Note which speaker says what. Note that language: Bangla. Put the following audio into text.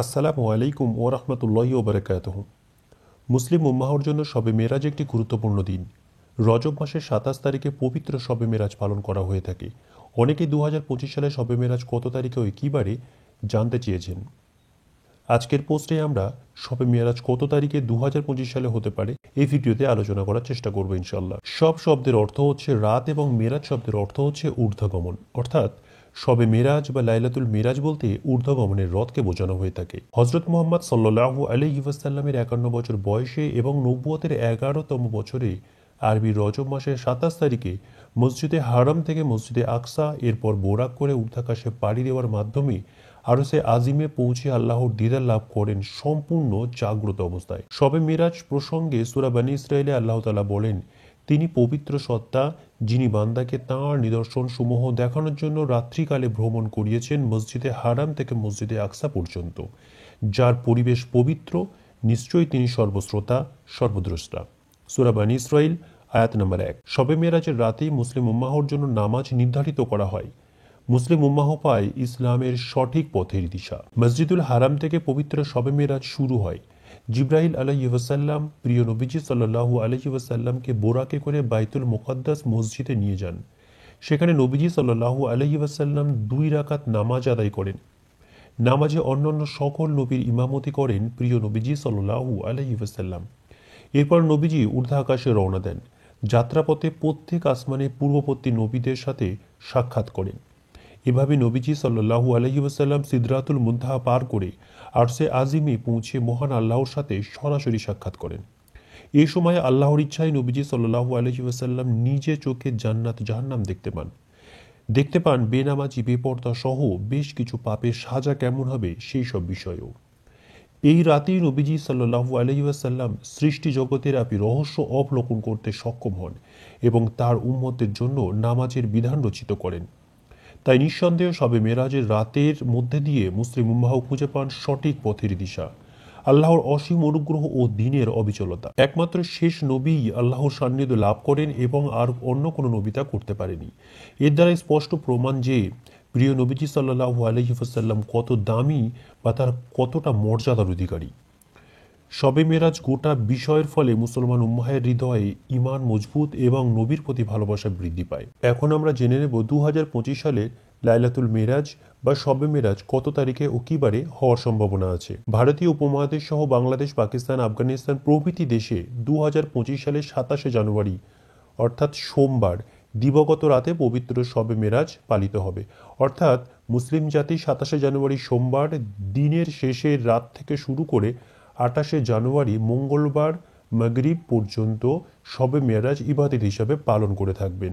Speaker 1: আসসালামু আলাইকুম ওয়া রাহমাতুল্লাহি ওয়া বারাকাতুহু। মুসলিম উম্মাহর জন্য শবে মেরাজ একটি গুরুত্বপূর্ণ দিন। রজব মাসের ২৭ তারিখে পবিত্র শবে মেরাজ পালন করা হয়ে থাকে। অনেকেই ২০২৫ সালে শবে মেরাজ কত তারিখে ও কী বারে জানতে চেয়েছেন। আজকের পোস্টে আমরা শবে মেরাজ কত তারিখে ২০২৫ সালে হতে পারে এই ভিডিওতে আলোচনা করার চেষ্টা করব ইনশাআল্লাহ। সব শব্দের অর্থ হচ্ছে রাত এবং মেরাজ শব্দের অর্থ হচ্ছে ঊর্ধ্বগমন, অর্থাৎ শবে মেরাজ বা লাইলাতুল মেরাজ বলতে ঊর্ধ্বগমনের রথকে বোঝানো হয়ে থাকে। হজরত মুহাম্মদ সাল্লাল্লাহু আলাইহি ওয়াসাল্লামের ৫১ বছর বয়সে এবং নবুয়তের ১১তম বছরে আরবি রজব মাসের ২৭ তারিখে মসজিদে হারাম থেকে মসজিদে আকসা, এরপর বোরাক করে ঊর্ধ্বাকাশে পাড়ি দেওয়ার মাধ্যমে আরশে আজিমে পৌঁছে আল্লাহর দিদার লাভ করেন সম্পূর্ণ জাগ্রত অবস্থায়। শবে মিরাজ প্রসঙ্গে সূরা বনী ইসরাঈলে আল্লাহ তাআলা বলেন, তিনি পবিত্র সত্তা, যিনি বান্দাকে তাঁর নিদর্শন সমূহ দেখানোর জন্য রাত্রিকালে ভ্রমণ করিয়েছেন মসজিদে হারাম থেকে মসজিদে আকসা পর্যন্ত, যার পরিবেশ পবিত্র, নিশ্চয়ই তিনি সর্বশ্রোতা সর্বদ্রষ্টা। সূরা বনী ইসরাঈল আয়াত নম্বর ১। শবে মেরাজের রাতেই মুসলিম উম্মাহর জন্য নামাজ নির্ধারিত করা হয়। মুসলিম উম্মাহ পায় ইসলামের সঠিক পথের দিশা। মসজিদুল হারাম থেকে পবিত্র শবে মেরাজ শুরু হয়। জিব্রাইল আলাইহি ওয়াসাল্লাম প্রিয় নবীজি সাল্লাল্লাহু আলাইহি ওয়াসাল্লামকে বোরাকে করে বাইতুল মুকাদ্দাস মসজিদে নিয়ে যান। সেখানে নবীজি সাল্লাল্লাহু আলাইহি ওয়াসাল্লাম ২ রাকাত নামাজ আদায় করেন। নামাজে অন্যান্য সকল নবীর ইমামতি করেন প্রিয় নবীজি সাল্লাল্লাহু আলাইহি ওয়াসাল্লাম। এরপর নবীজি ঊর্ধ্বাকাশে রওনা দেন। যাত্রাপথে প্রত্যেক আসমানে পূর্ববর্তী নবীদের সাথে সাক্ষাৎ করেন। এভাবে নবীজি সাল্লাল্লাহু আলাইহি ওয়াসাল্লাম সিদরাতুল মুনতাহা পার করে আরশে আজিমে পৌঁছে মহান আল্লাহর সাথে সরাসরি সাক্ষাৎ করেন। এই সময় আল্লাহর ইচ্ছায় নবীজি সাল্লাল্লাহু আলাইহি ওয়াসাল্লাম নিজে চোখে জান্নাত জাহান্নাম দেখতে পান বেনামাজি বেপর্দা সহ বেশ কিছু পাপের সাজা কেমন হবে সেই সব বিষয়েও। এই রাতেই নবীজি সাল্লাল্লাহু আলাইহি ওয়াসাল্লাম সৃষ্টি জগতের ব্যাপী রহস্য অবলোকন করতে সক্ষম হন এবং তার উম্মতের জন্য নামাজের বিধান রচিত করেন। তাই নিঃসন্দেহে শবে মেরাজের রাতের মধ্যে দিয়ে মুসলিম উম্মাহ খুঁজে পান সঠিক পথের দিশা, আল্লাহর অসীম অনুগ্রহ ও দ্বীনের অবিচলতা। একমাত্র শেষ নবীই আল্লাহর সান্নিধ্য লাভ করেন এবং আর অন্য কোনো নবী তা করতে পারেনি। এর দ্বারা স্পষ্ট প্রমাণ যে প্রিয় নবীজি সাল্লাল্লাহু আলাইহি ওয়াসাল্লাম কত দামি বা তার কতটা মর্যাদার অধিকারী। শবে মেরাজ গোটা বিষয়ের ফলে মুসলমান উম্মাহের হৃদয়ে ঈমান মজবুত এবং নবীর প্রতি ভালোবাসা বৃদ্ধি পায়। এখন আমরা জেনে নেব ২০২৫ সালে লাইলাতুল মেরাজ বা শবে মেরাজ কত তারিখে ও কী বারে হওয়ার সম্ভাবনা আছে। ভারতীয় উপমহাদেশ সহ বাংলাদেশ, পাকিস্তান, আফগানিস্তান প্রভৃতি দেশে ২০২৫ সালের ২৭শে জানুয়ারি অর্থাৎ সোমবার দিবগত রাতে পবিত্র শবে মেরাজ পালিত হবে। অর্থাৎ মুসলিম জাতি ২৭শে জানুয়ারি সোমবার দিনের শেষের রাত থেকে শুরু করে ২৮শে জানুয়ারি মঙ্গলবার মাগরিব পর্যন্ত শবে মেরাজ ইবাদত হিসাবে পালন করে থাকবেন।